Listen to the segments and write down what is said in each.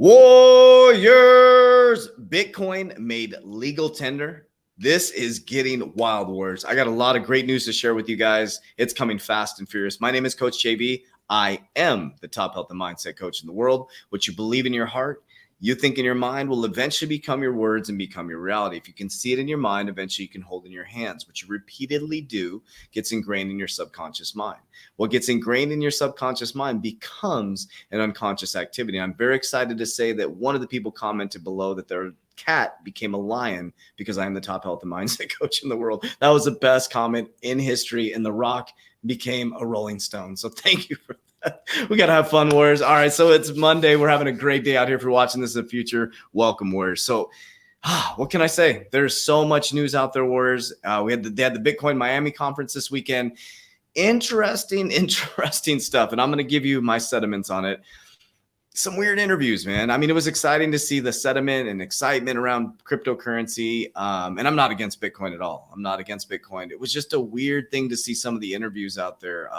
Warriors, Bitcoin made legal tender. This is getting wild, Warriors. I got a lot of great news to share with you guys. It's coming fast and furious. My name is Coach JV. I am the top health and mindset coach in the world. What you believe in your heart, you think in your mind will eventually become your words and become your reality. If you can see it in your mind, eventually you can hold it in your hands. What you repeatedly do gets ingrained in your subconscious mind. What gets ingrained in your subconscious mind becomes an unconscious activity. I'm very excited to say that one of the people commented below that their cat became a lion because I am the top health and mindset coach in the world. That was the best comment in history, and The Rock became a Rolling Stone. So thank you for that. We got to have fun, Warriors. All right, so it's Monday. We're having a great day out here. If you're watching this in the future, welcome, Warriors. So what can I say? There's so much news out there, Warriors. They had the Bitcoin Miami conference this weekend. Interesting stuff. And I'm going to give you my sentiments on it. Some weird interviews, man. I mean, it was exciting to see the sentiment and excitement around cryptocurrency. And I'm not against Bitcoin at all. I'm not against Bitcoin. It was just a weird thing to see some of the interviews out there.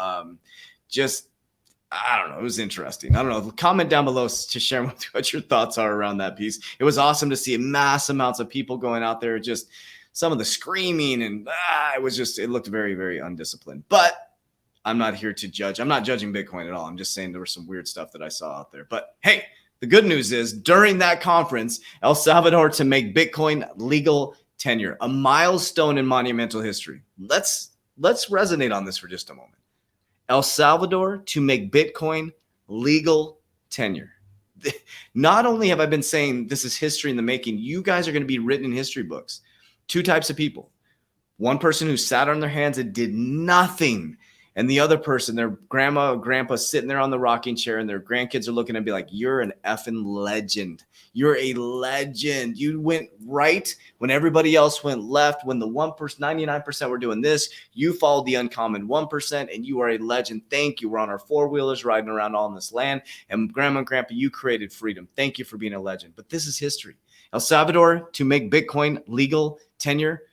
I don't know. It was interesting. I don't know. Comment down below to share what your thoughts are around that piece. It was awesome to see mass amounts of people going out there, just some of the screaming, and it looked very, very undisciplined. But I'm not here to judge. I'm not judging Bitcoin at all. I'm just saying there was some weird stuff that I saw out there. But hey, the good news is during that conference, El Salvador to make Bitcoin legal tenure, a milestone in monumental history. Let's resonate on this for just a moment. El Salvador to make Bitcoin legal tenure. Not only have I been saying this is history in the making, you guys are going to be written in history books. Two types of people. One person who sat on their hands and did nothing. And the other person, their grandma or grandpa sitting there on the rocking chair, and their grandkids are looking and be like, you're an effing legend. You're a legend. You went right when everybody else went left. When the 1%, 99% were doing this, you followed the uncommon 1%, and you are a legend. Thank you. We're on our four-wheelers riding around all in this land. And grandma and grandpa, you created freedom. Thank you for being a legend. But this is history. El Salvador to make Bitcoin legal tenure.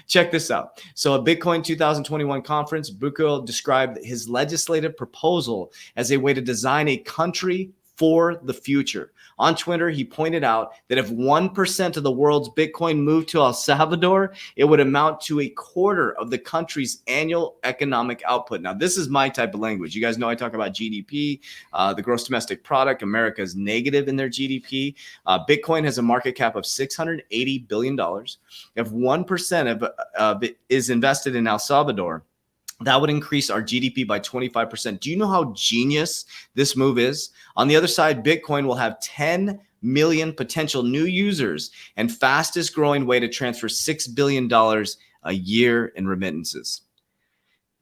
Check this out. So at Bitcoin 2021 conference, Bukele described his legislative proposal as a way to design a country for the future. On Twitter, he pointed out that if 1% of the world's Bitcoin moved to El Salvador, it would amount to a quarter of the country's annual economic output. Now, this is my type of language. You guys know I talk about GDP, the gross domestic product. America is negative in their GDP. Bitcoin has a market cap of $680 billion. If 1% of it is invested in El Salvador, that would increase our GDP by 25%. Do you know how genius this move is? On the other side, Bitcoin will have 10 million potential new users and fastest growing way to transfer $6 billion a year in remittances.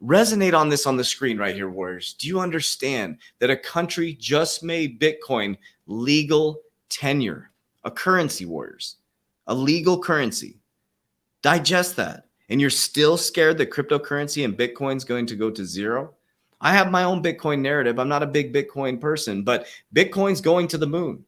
Resonate on this on the screen right here, Warriors. Do you understand that a country just made Bitcoin legal tenure? A currency, Warriors. A legal currency. Digest that. And you're still scared that cryptocurrency and Bitcoin is going to go to zero? I have my own Bitcoin narrative. I'm not a big Bitcoin person, but Bitcoin's going to the moon.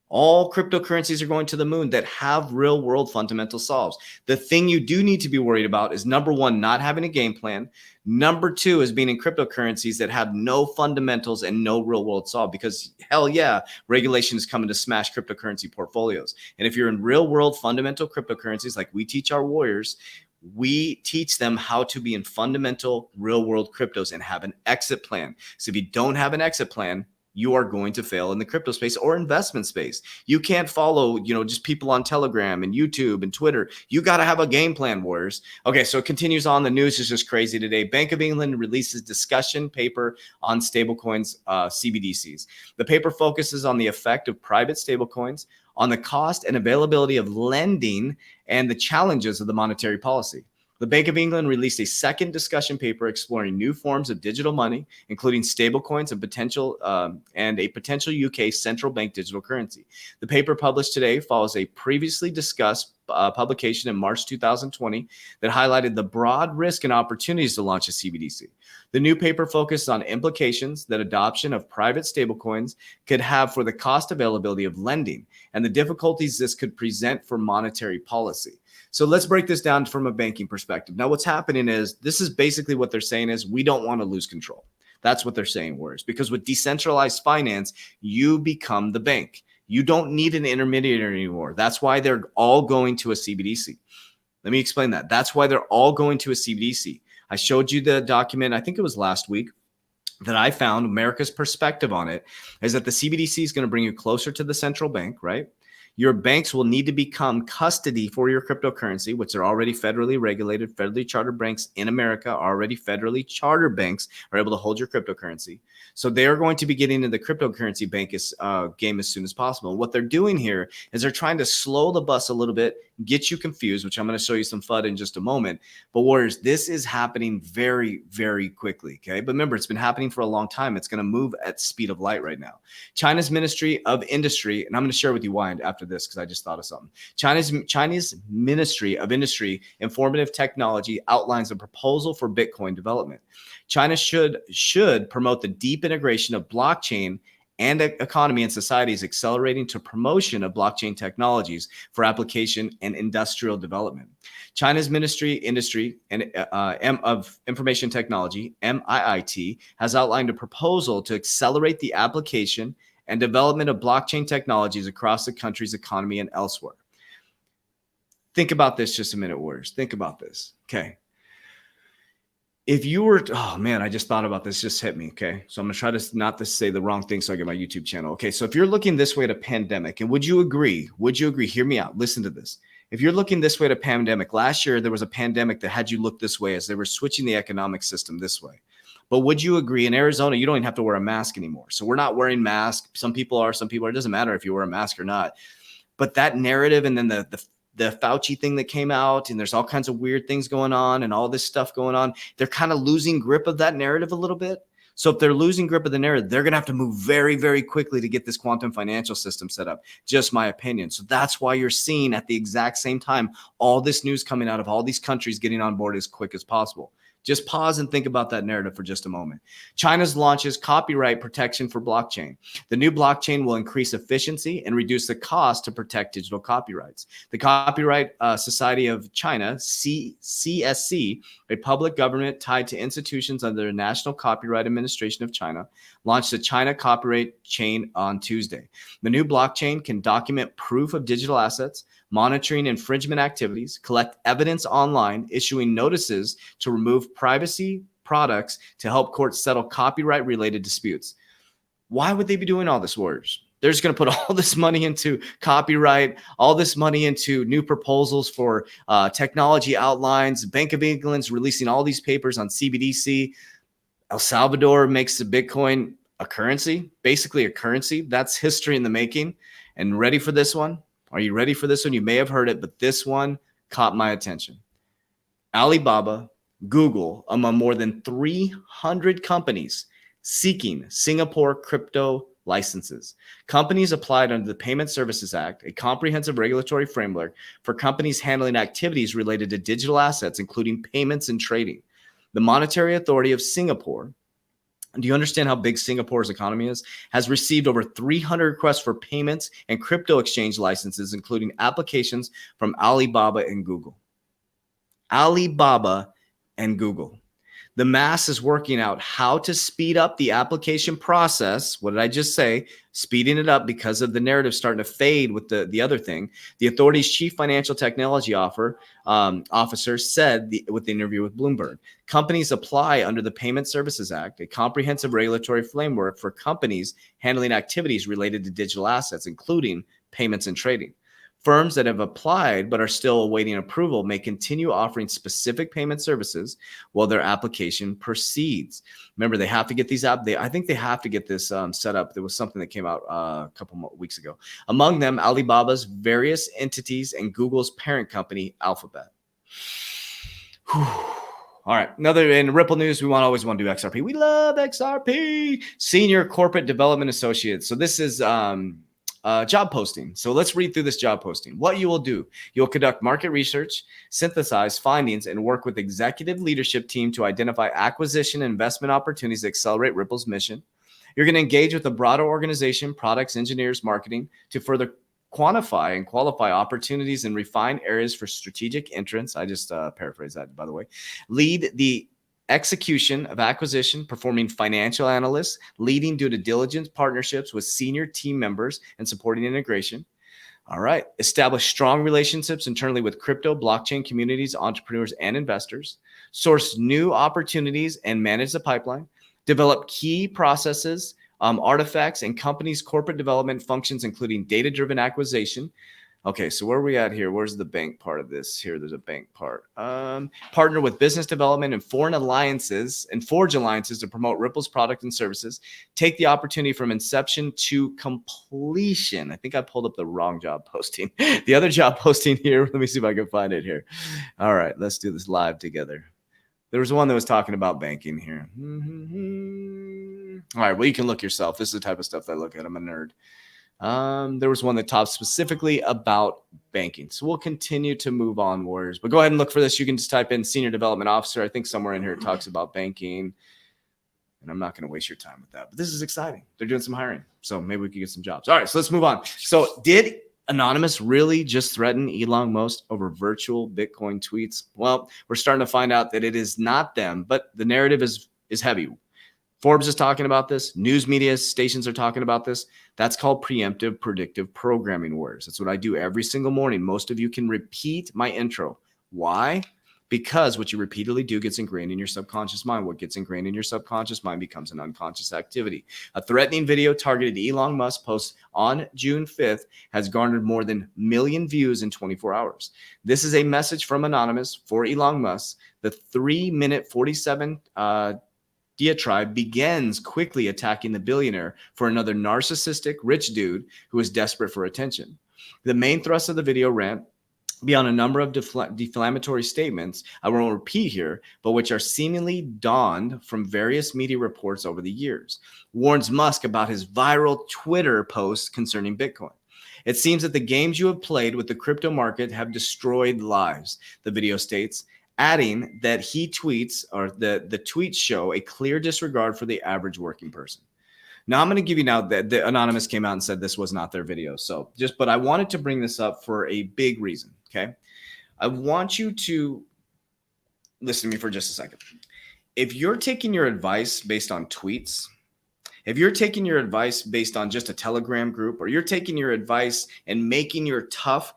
All cryptocurrencies are going to the moon that have real world fundamental solves. The thing you do need to be worried about is, number one, not having a game plan. Number two is being in cryptocurrencies that have no fundamentals and no real world solve, because hell yeah, regulation is coming to smash cryptocurrency portfolios. And if you're in real world fundamental cryptocurrencies, like we teach our warriors, we teach them how to be in fundamental real world cryptos and have an exit plan. So if you don't have an exit plan, you are going to fail in the crypto space or investment space. You can't follow, just people on Telegram and YouTube and Twitter. You got to have a game plan, Warriors. Okay, so it continues on. The news is just crazy today. Bank of England releases discussion paper on stablecoins, CBDCs. The paper focuses on the effect of private stablecoins on the cost and availability of lending and the challenges of the monetary policy. The Bank of England released a second discussion paper exploring new forms of digital money, including stablecoins and a potential UK central bank digital currency. The paper published today follows a previously discussed publication in March 2020 that highlighted the broad risk and opportunities to launch a CBDC. The new paper focused on implications that adoption of private stablecoins could have for the cost availability of lending and the difficulties this could present for monetary policy. So let's break this down from a banking perspective. Now, what's happening is, this is basically what they're saying is, we don't want to lose control. That's what they're saying, Warriors, because with decentralized finance, you become the bank. You don't need an intermediary anymore. That's why they're all going to a CBDC. Let me explain that. That's why they're all going to a CBDC. I showed you the document, I think it was last week, that I found. America's perspective on it is that the CBDC is going to bring you closer to the central bank, right? Your banks will need to become custody for your cryptocurrency, which are already federally regulated. Federally chartered banks in America, already federally chartered banks, are able to hold your cryptocurrency. So they're going to be getting into the cryptocurrency game as soon as possible. What they're doing here is they're trying to slow the bus a little bit, get you confused, which I'm going to show you some FUD in just a moment. But Warriors, this is happening very, very quickly. Okay. But remember, it's been happening for a long time. It's going to move at speed of light right now. China's Ministry of Industry, and I'm going to share with you why after this, because I just thought of something. China's Ministry of Industry Informative Technology outlines a proposal for Bitcoin development. China should promote the deep integration of blockchain and economy and societies, accelerating to promotion of blockchain technologies for application and industrial development. China's Ministry Industry and of Information Technology, MIIT, has outlined a proposal to accelerate the application and development of blockchain technologies across the country's economy and elsewhere. Think about this just a minute, Warriors. Think about this. Okay. If you were, oh man, I just thought about this, just hit me. Okay. So I'm going to try to not to say the wrong thing so I get my YouTube channel. Okay. So if you're looking this way at a pandemic, and would you agree, hear me out, listen to this. If you're looking this way at a pandemic, last year there was a pandemic that had you look this way as they were switching the economic system this way. But would you agree in Arizona, you don't even have to wear a mask anymore. So we're not wearing masks. Some people are, it doesn't matter if you wear a mask or not. But that narrative, and then the Fauci thing that came out, and there's all kinds of weird things going on and all this stuff going on, they're kind of losing grip of that narrative a little bit. So if they're losing grip of the narrative, they're going to have to move very, very quickly to get this quantum financial system set up. Just my opinion. So that's why you're seeing at the exact same time all this news coming out of all these countries getting on board as quick as possible. Just pause and think about that narrative for just a moment. China's launches copyright protection for blockchain. The new blockchain will increase efficiency and reduce the cost to protect digital copyrights. The Copyright Society of China, CSC, a public government tied to institutions under the National Copyright Administration of China, launched the China Copyright Chain on Tuesday. The new blockchain can document proof of digital assets, monitoring infringement activities, collect evidence online, issuing notices to remove privacy products to help courts settle copyright-related disputes. Why would they be doing all this, Warriors? They're just going to put all this money into copyright, all this money into new proposals for technology outlines. Bank of England's releasing all these papers on CBDC. El Salvador makes the Bitcoin a currency, basically a currency. That's history in the making. And ready for this one? Are you ready for this one? You may have heard it, but this one caught my attention. Alibaba, Google, among more than 300 companies seeking Singapore crypto licenses. Companies applied under the Payment Services Act, a comprehensive regulatory framework for companies handling activities related to digital assets, including payments and trading. The Monetary Authority of Singapore, do you understand how big Singapore's economy is? Has received over 300 requests for payments and crypto exchange licenses, including applications from Alibaba and Google. Alibaba and Google. The mass is working out how to speed up the application process. What did I just say? Speeding it up because of the narrative starting to fade with the other thing. The authority's chief financial technology officer said with the interview with Bloomberg, companies apply under the Payment Services Act, a comprehensive regulatory framework for companies handling activities related to digital assets, including payments and trading. Firms that have applied but are still awaiting approval may continue offering specific payment services while their application proceeds. Remember, they have to get these I think they have to get this set up. There was something that came out a couple weeks ago. Among them, Alibaba's various entities and Google's parent company, Alphabet. Whew. All right. Another in Ripple news, we always want to do XRP. We love XRP. Senior Corporate Development Associate. So this is job posting. So let's read through this job posting. What you will do, you'll conduct market research, synthesize findings, and work with executive leadership team to identify acquisition and investment opportunities that accelerate Ripple's mission. You're going to engage with a broader organization, products, engineers, marketing to further quantify and qualify opportunities and refine areas for strategic entrance. I just paraphrased that, by the way. Lead the execution of acquisition, performing financial analysts, leading due diligence partnerships with senior team members, and supporting integration. All right. Establish strong relationships internally with crypto, blockchain communities, entrepreneurs, and investors. Source new opportunities and manage the pipeline. Develop key processes, artifacts, and companies' corporate development functions, including data-driven acquisition. Okay, so where are we at here? Where's the bank part of this? Here, there's a bank part. Partner with business development and foreign alliances and forge alliances to promote Ripple's product and services. Take the opportunity from inception to completion. I think I pulled up the wrong job posting. The other job posting here, let me see if I can find it here. All right, let's do this live together. There was one that was talking about banking here. All right, well, you can look yourself. This is the type of stuff that I look at. I'm a nerd. There was one that talked specifically about banking. So we'll continue to move on, Warriors. But go ahead and look for this. You can just type in Senior Development Officer. I think somewhere in here it talks about banking. And I'm not going to waste your time with that. But this is exciting. They're doing some hiring. So maybe we could get some jobs. All right, so let's move on. So did Anonymous really just threaten Elon Musk over virtual Bitcoin tweets? Well, we're starting to find out that it is not them, but the narrative is heavy. Forbes is talking about this. News media stations are talking about this. That's called preemptive predictive programming, Warriors. That's what I do every single morning. Most of you can repeat my intro. Why? Because what you repeatedly do gets ingrained in your subconscious mind. What gets ingrained in your subconscious mind becomes an unconscious activity. A threatening video targeted Elon Musk post on June 5th has garnered more than 1 million views in 24 hours. This is a message from Anonymous for Elon Musk. The 3-minute 47 diatribe begins quickly attacking the billionaire for another narcissistic rich dude who is desperate for attention. The main thrust of the video rant, beyond a number of deflammatory statements I won't repeat here, but which are seemingly dawned from various media reports over the years, warns Musk about his viral Twitter posts concerning Bitcoin. It seems that the games you have played with the crypto market have destroyed lives, the video states, adding that he tweets, or the tweets show a clear disregard for the average working person. Now I'm going to give you now that the Anonymous came out and said this was not their video. But I wanted to bring this up for a big reason. Okay. I want you to listen to me for just a second. If you're taking your advice based on tweets, if you're taking your advice based on just a Telegram group, or you're taking your advice and making your tough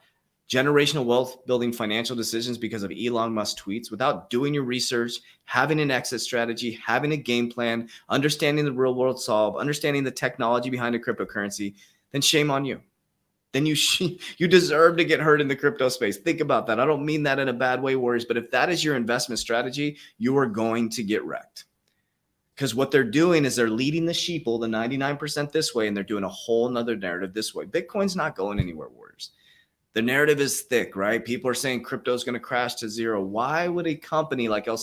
generational wealth building financial decisions because of Elon Musk tweets without doing your research, having an exit strategy, having a game plan, understanding the real world solve, understanding the technology behind a cryptocurrency, then shame on you. Then you deserve to get hurt in the crypto space. Think about that. I don't mean that in a bad way, Warriors, but if that is your investment strategy, you are going to get wrecked. Because what they're doing is they're leading the sheeple, the 99% this way, and they're doing a whole nother narrative this way. Bitcoin's not going anywhere, Warriors. The narrative is thick, right? People are saying crypto is going to crash to zero. Why would a company like a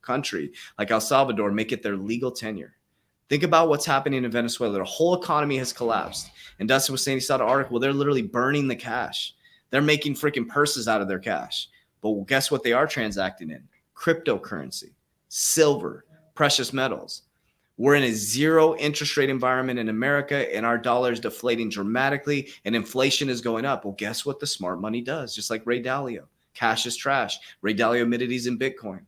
country like El Salvador make it their legal tenure? Think about what's happening in Venezuela. Their whole economy has collapsed. And Dustin was saying, he saw the article, they're literally burning the cash. They're making freaking purses out of their cash. But guess what they are transacting in? Cryptocurrency, silver, precious metals. We're in a zero interest rate environment in America, and our dollar is deflating dramatically, and inflation is going up. Well, guess what the smart money does? Just like Ray Dalio. Cash is trash. Ray Dalio admitted he's in Bitcoin.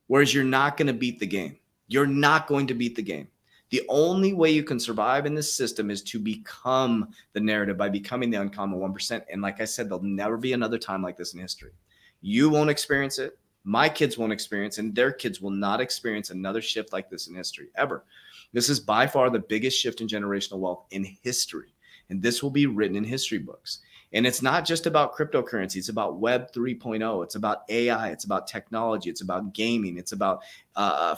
Whereas you're not going to beat the game. You're not going to beat the game. The only way you can survive in this system is to become the narrative by becoming the uncommon 1%. And like I said, there'll never be another time like this in history. You won't experience it. My kids won't experience, and their kids will not experience another shift like this in history, ever. This is by far the biggest shift in generational wealth in history, and this will be written in history books. And it's not just about cryptocurrency. It's about Web 3.0. It's about AI. It's about technology. It's about gaming. It's about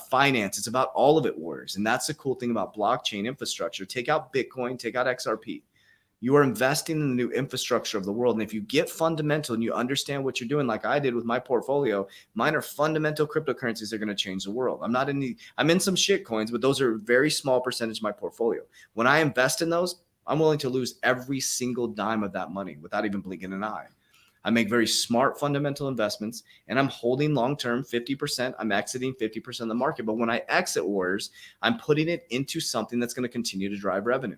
finance. It's about all of it, Warriors. And that's the cool thing about blockchain infrastructure. Take out Bitcoin, take out XRP. You are investing in the new infrastructure of the world. And if you get fundamental and you understand what you're doing, like I did with my portfolio, mine are fundamental cryptocurrencies that are going to change the world. I'm in some shit coins, but those are a very small percentage of my portfolio. When I invest in those, I'm willing to lose every single dime of that money without even blinking an eye. I make very smart fundamental investments, and I'm holding long-term 50%. I'm exiting 50% of the market. But when I exit, Warriors, I'm putting it into something that's going to continue to drive revenue.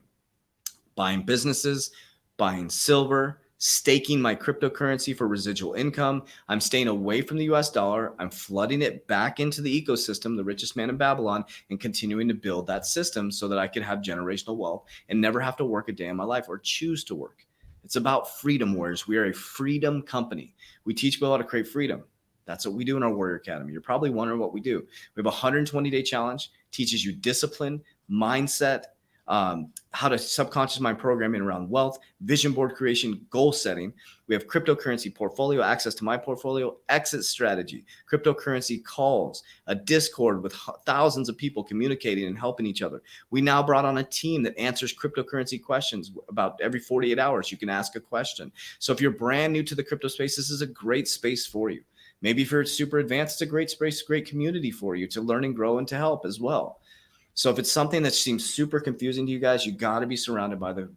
Buying businesses, buying silver, staking my cryptocurrency for residual income. I'm staying away from the US dollar. I'm flooding it back into the ecosystem, the richest man in Babylon, and continuing to build that system so that I can have generational wealth and never have to work a day in my life or choose to work. It's about freedom, warriors. We are a freedom company. We teach people how to create freedom. That's what we do in our Warrior Academy. You're probably wondering what we do. We have a 120-day challenge, teaches you discipline, mindset, how to subconscious mind programming around wealth, vision board creation, goal setting. We have cryptocurrency portfolio, access to my portfolio, exit strategy, cryptocurrency calls, a Discord with thousands of people communicating and helping each other. We now brought on a team that answers cryptocurrency questions about every 48 hours. You can ask a question. So if you're brand new to the crypto space, this is a great space for you. Maybe if you're super advanced, it's a great space, great community for you to learn and grow and to help as well. So if it's something that seems super confusing to you guys, you got to be surrounded by the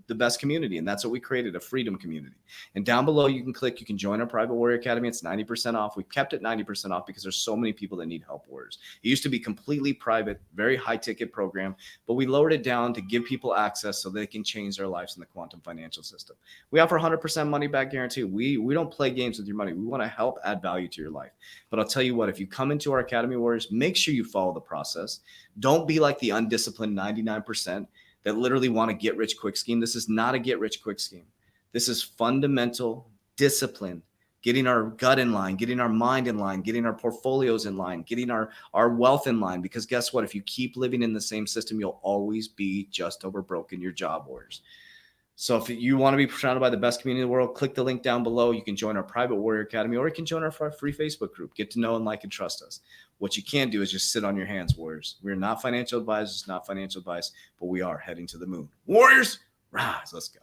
best community. And that's what we created, a freedom community. And down below, you can join our private Warrior Academy. It's 90% off. We've kept it 90% off because there's so many people that need help, warriors. It used to be completely private, very high ticket program, but we lowered it down to give people access so they can change their lives in the quantum financial system. We offer 100% money back guarantee. We don't play games with your money. We want to help add value to your life. But I'll tell you what, if you come into our Academy, warriors, make sure you follow the process. Don't be like the undisciplined 99% that literally want to get rich quick scheme. This is not a get rich quick scheme. This is fundamental discipline, getting our gut in line, getting our mind in line, getting our portfolios in line, getting our wealth in line. Because guess what? If you keep living in the same system, you'll always be just over broke in your job, warriors. So if you want to be surrounded by the best community in the world, click the link down below. You can join our private Warrior Academy, or you can join our free Facebook group. Get to know and like and trust us. What you can't do is just sit on your hands, warriors. We're not financial advisors, not financial advice, but we are heading to the moon. Warriors, rise. Let's go.